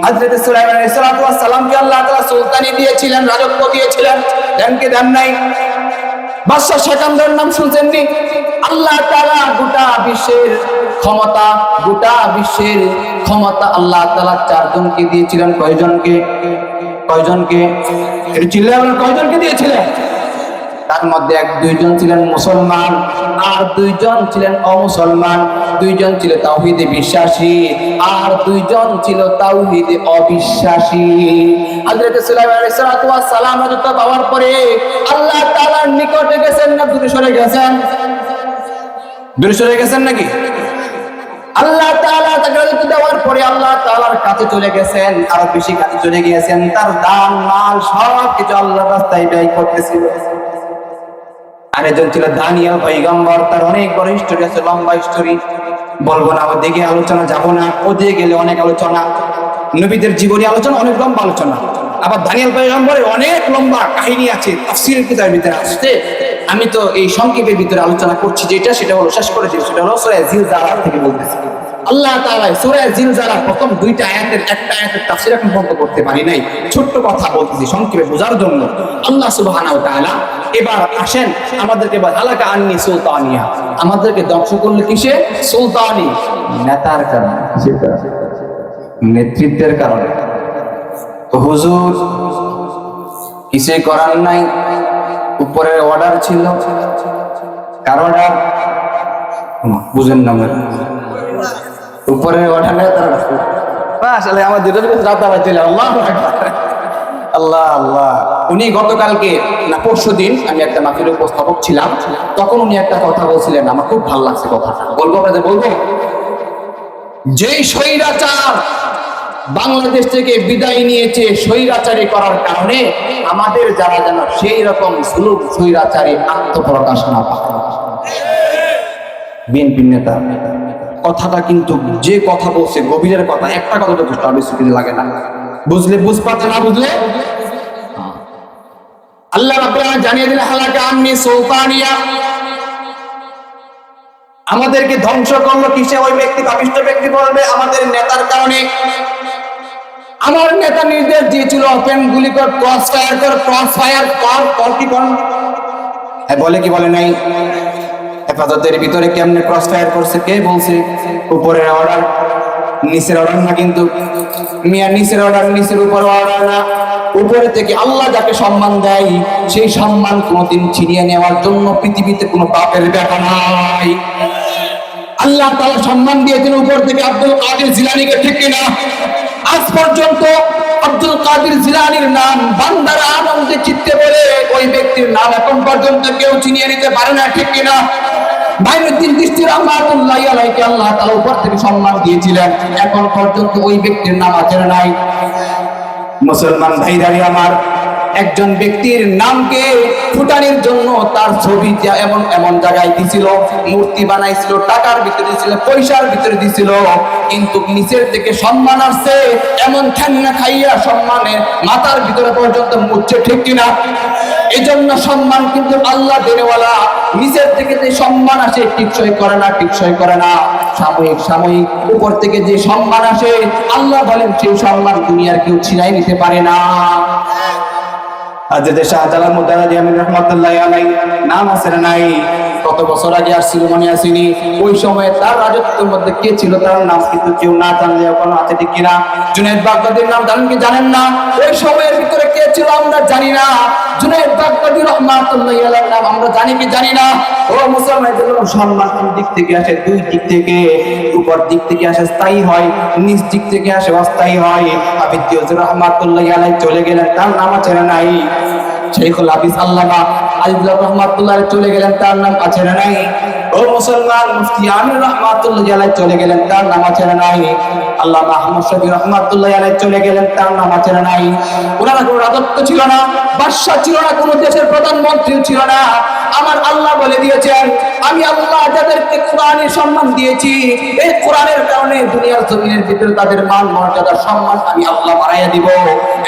হযরত সুলাইমান আলাইহিস সালাতু ওয়াস সালামকে আল্লাহ তাআলা সুলতানি দিয়েছিলেন, রাজত্ব দিয়েছিলেন। দেন কি দেন নাই? বাদশা সেকান্দার নাম শুনছেননি? আল্লাহ তাআলা গোটা বিশ্বের ক্ষমতা, গোটা বিশ্বের ক্ষমতা আল্লাহ তাআলা চারজনকে দিয়েছিলেন। কয়জনকে? কয়জনকে? এটা চিল্লাবেন, কয়জনকে দিয়েছিলেন? তার মধ্যে দুইজন ছিলেন মুসলমান, আর দুইজন ছিলেন অমুসলমান। দুইজন ছিল তাওহীদে বিশ্বাসী, আর দুইজন ছিল তাওহীদে অবিশ্বাসী। হযরত সুলাইমান আলাইহিস সালাতু ওয়াস সালাম রাজত্ব পাওয়ার পরে আল্লাহ তাআলার নিকটে গেছেন না দূরে সরে গেছেন? দূরে সরে গেছেন নাকি? আল্লাহ তাআলা তাকে রাজত্ব দেওয়ার পরে আল্লাহ তাআলার কাছে চলে গেছেন, আরো বেশি কাছে চলে গিয়েছেন। তার দান মাল সব কিছু আল্লাহর রাস্তায় ব্যয় করতেছিল। আরেকজন ছিল দানিয়েল পয়গম্বর, তার অনেক বড় হিস্টোরি আছে, লম্বা হিস্টোরি, বলবো না। ওদিকে আলোচনা যাব না, ওদিকে গেলে অনেক আলোচনা। নবীদের জীবনী আলোচনা অনেক লম্বা আলোচনা। আবার দানিয়েল পয়গম্বরের অনেক লম্বা কাহিনী আছে তাফসীরের কিতাবের ভিতরে আসছে। আমি তো এই সংক্ষেপের ভিতরে আলোচনা করছি, যেটা সেটা হলো শেষ করে দিই, সেটা হলো সূরা জিলজালাল থেকে বলতেছি। আল্লাহ তাআলা সূরা জিলজালাল প্রথম দুইটা আয়াতের একটা আয়াতের তাফসীর এখন পর্যন্ত করতে পারি নাই। ছোট্ট কথা বলতেছি সংক্ষেপে বোঝার জন্য। আল্লাহ সুবহানাহু ওয়া তাআলা এবার আসেন আমাদেরকে হালাকা আন্নি সুলতানিয়া, আমাদেরকে ধ্বংস করলে কিসে? সুলতানি, নেতার কারণে, নেতৃত্বের কারণে। তো হুজুর কিছুই করার নাই, উপরের অর্ডার ছিল। কার অর্ডার? বুঝেন না? উপরের অর্ডার আসলে আমাদের আল্লাহু আকবার, আল্লাহ আল্লাহ। উনি গতকালকে না পরশুদিন আমি একটা মাহফিলের উপস্থাপক ছিলাম, তখন উনি একটা কথা বলছিলেন, আমার খুব ভালো লাগছে কথাটা। বলবো আপনাদের? বলবো? যেই স্বৈরাচার বাংলাদেশ থেকে বিদায় নিয়েছে স্বৈরাচারী করার কারণে, আমাদের যারা যেন সেই রকম জুলুম স্বৈরাচারী আত্মপ্রকাশ না পায়। বিএনপি নেতা কথাটা কিন্তু যে কথা বলছে গভীরের কথা, একটা কথা তো দুষ্ট বেশি লাগে না। বুঝলে বুঝপাতে, না বুঝলে আল্লাহ রাব্বুল আলামিন জানিয়ে দিলেন হালাকা আন্নি সুলতানিয়া, আমাদেরকে ধ্বংস করলো কিসে? ওই ব্যক্তি, পাপিষ্ঠ ব্যক্তি বলবে আমাদের নেতার কারণে। আমার নেতা নির্দেশ দিয়েছিল ওপেন গুলি কর, ক্রস ফায়ার কর, ক্রস ফায়ার কর, কি কর? বলে কি বলে নাই? হেফাজতের ভিতরে কেমনে ক্রস ফায়ার করছে কে বলছে? উপরের অর্ডার, নিচের অর্ডার না কিন্তু। মিয়া নিচের অর্ডার, নিচের উপর অর্ডার না। উপরে থেকে আল্লাহ যাকে সম্মান দেয় সেই সম্মান কোনোদিন ছিনিয়ে নেওয়ার জন্য পৃথিবীতে কোনো পাপের ব্যাপার নাই। আল্লাহ তাআলা সম্মান দিয়েছেন উপর থেকে আব্দুল কাদের জিলানীকে, ঠিক কিনা? আজ পর্যন্ত আব্দুল কাদের জিলানীর নাম বান্দারা আনন্দে চিত্তে বলে ওই ব্যক্তির নাম এখন পর্যন্ত কেউ চিনিয়ে নিতে পারে না, ঠিক কিনা? মাইনুদ্দিন চিশতি রাহমাতুল্লাহি আলাইহি আল্লাহ তাআলা উপর থেকে সম্মান দিয়েছিলেন, এখন পর্যন্ত ওই ব্যক্তির নাম আছে না নাই? মুসলমান ভাইরানি আমার, একজন ব্যক্তির নামকে ফুটানোর জন্য তার ছবিটা এমন এমন জায়গায় দিছিল, মূর্তি বানাইছিল, টাকার ভিতরে দিছিল, পয়সার ভিতরে দিছিল, কিন্তু নিচের থেকে সম্মান আসছে এমন ঠান্না খাইয়া সম্মানের মাথার ভিতরে পর্যন্ত মুচ্ছে, ঠিক কিনা? এই জন্য সম্মান কিন্তু আল্লাহ দেনেওয়ালা, নিচের থেকে যে সম্মান আসে টিকসই করে না, টিকসই করে না। সাময়িক সাময়িক উপর থেকে যে সম্মান আসে আল্লাহ বলেন সেই সম্মান দুনিয়ার কেউ ছিনাই নিতে পারে না। হযরত শাহজালাল মুদাররাজি আমিন রাহমাতুল্লাহি আলাইহি নাম আছে না নাই? কত বছর আগে আসছিল মনে আসেনি? ওই সময় তার রাজত্বের মধ্যে কে ছিল তার নাম কিন্তু কেউ না জানলে কোনো আছে, ঠিক কিনা? জুনায়েদ বাগদাদীর নাম জানেন কি জানেন না? ওই সময়ের ভিতরে কে ছিল আমরা জানি না। জুনায়েদ বাগদাদী রাহমাতুল্লাহি আলাইহির নাম আমরা জানি কি জানি না? ও মুসলমানদের জন্য সম্মান কোন দিক থেকে আসে? দুই দিক থেকে। উপর দিক থেকে আসে স্থায়ী হয়, নিচ দিক থেকে আসে অস্থায়ী হয়। হাফিজ হুজুর রাহমাতুল্লাহি আলাইহি চলে গেলেন, তার নাম আছে না নাই? শেখুল হাদিস আল্লামা আজিজুর রহমাতুল্লাহ চলে গেলেন, তার নাম আছে না নাই? ও মুসলমান, মুফতি আমির রহমাতুল্লাহ আলাইহি চলে গেলেন, তার নাম আছে না নাই? আল্লামা আহমদ শফি রহমাতুল্লাহ আলাইহি চলে গেলেন, তার নাম আছে না নাই? ওনারা কোনো রাজত্ব ছিল না, বাদশা ছিল না, কোনো দেশের প্রধানমন্ত্রী ছিল না। আমার আল্লাহ বলে দিয়েছেন, আমি আল্লাহ যাদেরকে কোরআনের সম্মান দিয়েছি, এই কোরআনের কারণে দুনিয়ার জমিনের ভিতরে তাদের মান মর্যাদা সম্মান আমি আল্লাহ বাড়াইয়া দিব।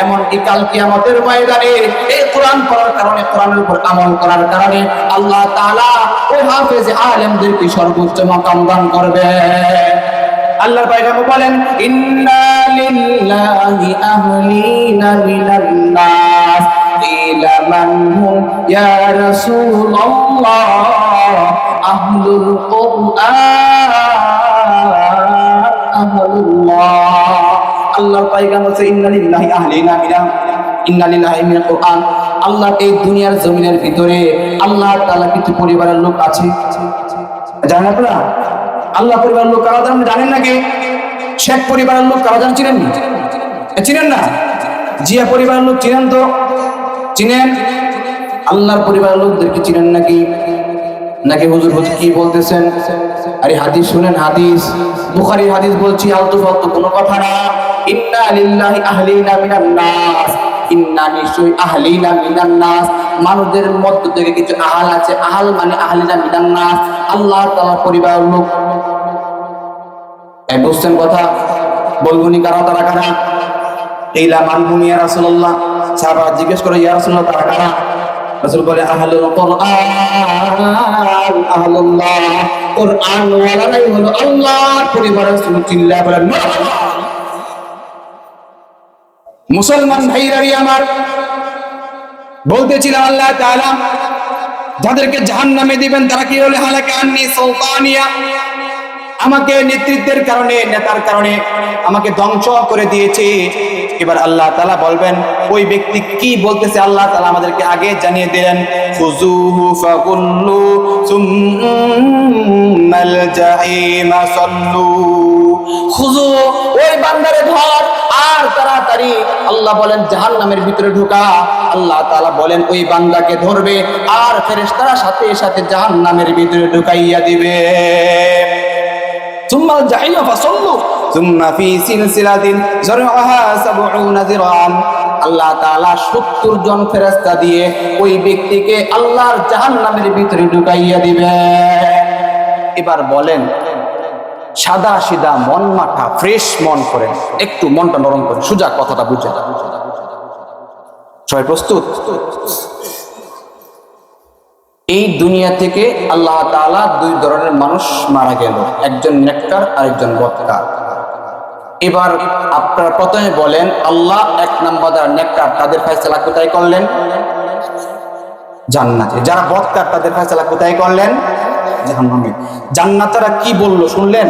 এমনকি কাল কিয়ামতের ময়দানে এই কোরআন পড়ার কারণে, কোরআনের উপর আমল করার কারণে আল্লাহ তাআলা ওই হাফেজ আলেমদেরকে সর্বোচ্চ মাকাম দান করবে। আল্লাহর পয়গম্বর বলেন, ইন্না লিল্লাহি আহলিনা মিনান নাস কিলা মান হুম ইয়া রাসূলুল্লাহ আহলুল কুরআন আহলুল্লাহ। আল্লাহর পয়গম্বর বলেন, ইন্না লিল্লাহি আহলিনা মিনাল কুরআন। আল্লাহ এই দুনিয়ার জমিনের ভিতরে আল্লাহ তাআলা কিছু পরিবারের লোক আছে, জানেন আপনারা? আল্লাহ পরিবারের লোক কারা জানেন নাকি? শেখ পরিবারের লোক কারা জানেন? চিনেন? চিনেন না? জিয়া পরিবারের লোক চিনেন তো? চিনেন? আল্লাহর পরিবারের লোকদেরকে চিনেন নাকি? নাকি হুজুর কি বলতেছেন? আরে হাদিস শুনেন, হাদিস, বুখারীর হাদিস বলছি, আলতু ফালতু কোনো কথা না। ইন্না লিল্লাহি আহলিনা মিনান নাস, ইন্না নিশ্চয়ই আহলিনা মিনান নাস, মানুষদের মধ্য থেকে কিছু আহাল আছে, আহাল মানে আহলিনা মিনান নাস, আল্লাহ তাআলা পরিবারের লোক। এই বুঝছেন কথা? বলবুনি কারা তারা কারা? ইলা মানহুম ইয়া রাসূলুল্লাহ। সাহাবা জিজ্ঞেস করে, ইয়া রাসূলুল্লাহ তারা কারা? রাসূল বলে, আহলুল কুরআন আহলুল্লাহ, কুরআন ওয়ালারাই হলো আল্লাহর পরিবার। রাসূল চিল্লায়া বলেন, মুসলমান ভাইরা আমার, বলতেছিলাম আল্লাহ তাআলা যাদেরকে জাহান্নামে দিবেন তারা কি হলো? হালাকা আন্নি সুলতানিয়া, আমাকে নেতৃত্বের কারণে, নেতার কারণে আমাকে ধ্বংস করে দিয়েছে। এবার আল্লাহ তাআলা বলবেন, ওই ব্যক্তি কি বলতেছে আল্লাহ তাআলা আমাদেরকে আগে জানিয়ে দিলেন, খুযুহু ফাকুল্লু সুম্মাল জাহিমা সাল্লু। খুযু, ওই বান্দারে ধর আর তাড়াতাড়ি আল্লাহ বলেন জাহান্নামের ভিতরে ঢোকা। আল্লাহ তাআলা বলেন ওই বান্দাকে ধরবে আর ফেরেশতারা সাথে সাথে জাহান্নামের ভিতরে ঢুকাইয়া দিবে। সুম্মাল জাহিমা ফাসাল্লু সুম্মা ফি সিলসিলাতিন যারউহা ৭০ যিরাআন। আল্লাহ তাআলা ৭০ জন ফেরেশতা দিয়ে ওই ব্যক্তিকে আল্লাহর জাহান্নামের ভিতরে ঢুকাইয়া দিবে। এবার বলেন, সাদা সিধা মন মাথা ফ্রেশ মন করেন, একটু মনটা নরম করেন, সোজা কথাটা বুঝেন। সবাই প্রস্তুত? এই দুনিয়া থেকে আল্লাহ তাআলা দুই ধরনের মানুষ মারা গেল, একজন নেককার আর একজন বদকার। এবার আপনারা প্রথমে বলেন, আল্লাহ ১ নম্বর যারা নেককার তাদের ফয়সালা কোথায় করলেন? জান্নাতে। যারা বদকার তাদের ফয়সালা কোথায় করলেন? জাহান্নামে। জান্নাতীরা কি বললো শুনলেন?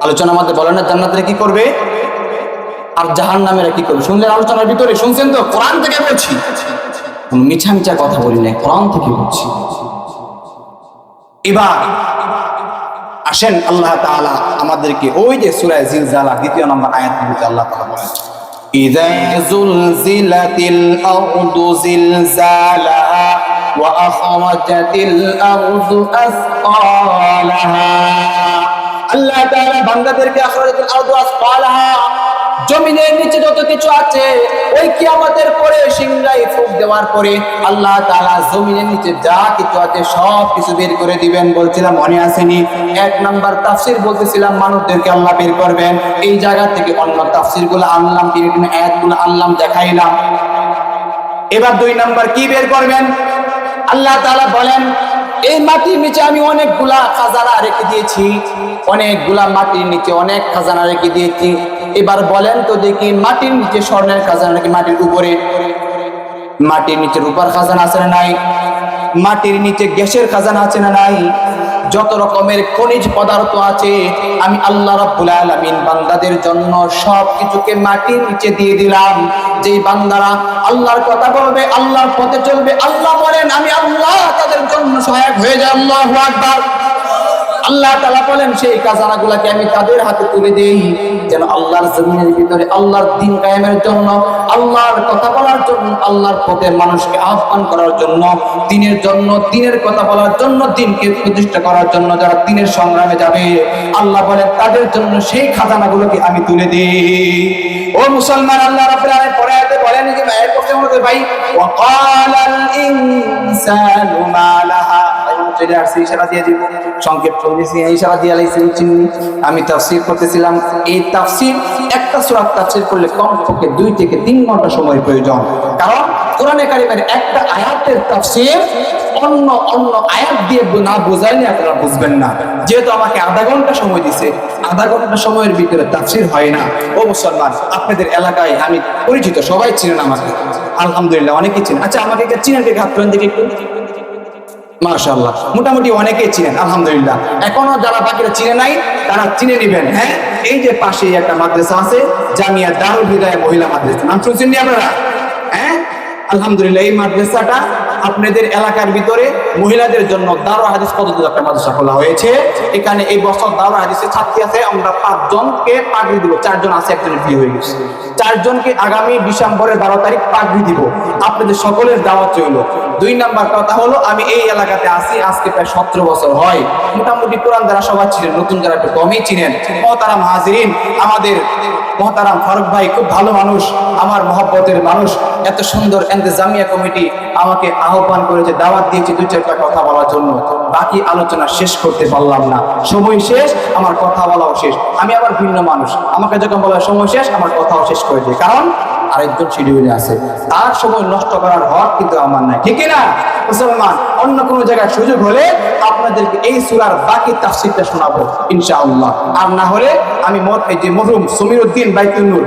আলোচনার মধ্যে বলেন না জান্নাতীরা কি করবে আর জাহান্নামীরা কি করবে, শুনলেন আলোচনার ভিতরে? শুনছেন তো? কোরআন থেকে বলছি, কোন মিছা মিছা কথা বলি নাই, কোরআন থেকে বলছি। এবার আসেন আল্লাহ তাআলা আমাদেরকে ওই যে সূরা জিলজালা ২য় নম্বর আয়াত থেকে আল্লাহ তাআলা বলেন, ইযা যুলজিলাতিল আরদু জিলজালাহা ওয়া আখরাজাতিল আরদু আসকালাহা। আল্লাহ তাআলা বান্দাদেরকে আখরাজাতিল আরদু আসকালাহা, জমিনের নিচে যত কিছু আছে ওই কিয়ামতের পরে সিংহায় ফুঁক দেওয়ার পরে আল্লাহ তাআলা জমিনের নিচে যা কিছু আছে সব কিছু বের করে দিবেন। বলছিলাম মনে আসেনি? ১ নাম্বার তাফসীর বলতেছিলাম মানুষদেরকে আল্লাহ বের করবেন। এই জায়গা থেকে অন্য তাফসীরগুলো আনলাম, বিভিন্ন আয়াতগুলো আনলাম, দেখাইলাম। এবার ২ নাম্বার কি বের করবেন? আল্লাহ তাআলা বলেন, এই মাটির নিচে আমি অনেকগুলা খাজানা রেখে দিয়েছি, অনেকগুলা মাটির নিচে অনেক খাজানা রেখে দিয়েছি। এবার বলেন তো দেখি, মাটির নিচে স্বর্ণের খাজানা নাকি মাটির উপরে? মাটির নিচে রূপার খাজানা আছে না নাই? মাটির নিচে গ্যাসের খাজানা আছে না নাই? যত রকমের খনিজ পদার্থ আছে আমি আল্লাহ রাব্বুল আলামিন বান্দাদের জন্য সব কিছুকে মাটির নিচে দিয়ে দিলাম। যেই বান্দারা আল্লাহর কথা বলবে, আল্লাহর পথে চলবে, আল্লাহ বলেন আমি আল্লাহ তাদের জন্য সহায়ক হয়ে যাই। আল্লাহু আকবার। আল্লাহ তাআলা বলেন সেই খাজানাগুলোকে আমি তাদের হাতে তুলে দেই যেন আল্লাহর জমিনের ভিতরে আল্লাহর দ্বীন কায়েমের জন্য, আল্লাহর কথা বলার জন্য, আল্লাহর পথে মানুষকে আহ্বান করার জন্য, দ্বীনের জন্য, দ্বীনের কথা বলার জন্য, দ্বীনকে প্রতিষ্ঠা করার জন্য যারা দ্বীনের সংগ্রামে যাবে, আল্লাহ বলেন তাদের জন্য সেই খাজানাগুলোকে আমি তুলে দিই। ও মুসলমান, আল্লাহ রাব্বুল আলামিন পরে আয়াতে বলেন যে এর পক্ষে আমাদের ভাই ওয়াকালাল ইনসানু মা লাহা, চলে আসছে ইশারা দিয়ে দিব, সংক্ষেপ করেছি ইশারা দিয়ে আলাইছি। আমি তাফসীর করতেছিলাম, এই তাফসীর একটা সূরা তাফসীর করলে কমপক্ষে 2 থেকে 3 ঘন্টা সময় প্রয়োজন, কারণ কোরআনে কারিমের একটা আয়াতের তাফসীর অন্য আয়াত দিয়ে না বোঝাইলে আপনারা বুঝবেন না। যেহেতু আমাকে আধা ঘন্টা সময় দিছে, আধা ঘন্টা সময়ের ভিতরে তাফসীর হয় না। ও মুসলমান, আপনাদের এলাকায় আমি পরিচিত, সবাই চিনেন আমাকে, আলহামদুলিল্লাহ অনেকেই চিনেন। আচ্ছা আমাকে চিনেন কে? হাত তুলেন দেখি একটু। মাশাআল্লাহ, মোটামুটি অনেকেই চিনেন আলহামদুলিল্লাহ। এখনো যারা বাকিরা চিনে নাই তারা চিনে নেবেন। হ্যাঁ, এই যে পাশেই একটা মাদ্রাসা আছে, জামিয়া দারুল হিদায়াহ মহিলা মাদ্রাসা, নাম শুনছেন নি আপনারা? হ্যাঁ আলহামদুলিল্লাহ, এই মাদ্রাসাটা আপনাদের এলাকার ভিতরে মহিলাদের জন্য দারুল হাদিস পদ্ধতিতে একটা মাদ্রাসা খোলা হয়েছে। এখানে এই বছর দারুল হাদিসের ছাত্রী আছে, আমরা 5 জনকে পাগড়ি দিব। 4 জন আছে, একজনের বিয়ে হয়ে গেছে। 4 জনকে আগামী ডিসেম্বরের 12 তারিখ পাগড়ি দিব। আপনাদের সকলের দাওয়াত রইল। 2 নাম্বার কথা হলো, আমি এই এলাকাতে আসি আজকে প্রায় 17 বছর হয়। মোটামুটি কোরআন যারা সবাই ছিলেন, নতুন যারা একটু কমই চিনেন। মহতারাম হাজিরিন, আমাদের মহতারাম ফারুক ভাই খুব ভালো মানুষ, আমার মহব্বতের মানুষ। এত সুন্দর জামিয়া কমিটি আমাকে আহ্বান করেছে, দাওয়াত দিয়েছে 2-4টা কথা বলার জন্য। বাকি আলোচনা শেষ করতে পারলাম না, সময় শেষ, আমার কথা বলাও শেষ। আমি আবার ভিন্ন মানুষ, আমাকে যখন বলা সময় শেষ, আমার কথাও শেষ করে দিই, কারণ আরেকজন শিডিউলে আছে, তার সময় নষ্ট করার হক কিন্তু আমার নাই, ঠিক না মুসলমান? অন্য কোনো জায়গায় সুযোগ হলে আপনাদেরকে এই সূরার বাকি তাফসীরটা শোনাবো ইনশাআল্লাহ। আর না হলে আমি এই যে মরহুম সমীর উদ্দিন বাইতুল নূর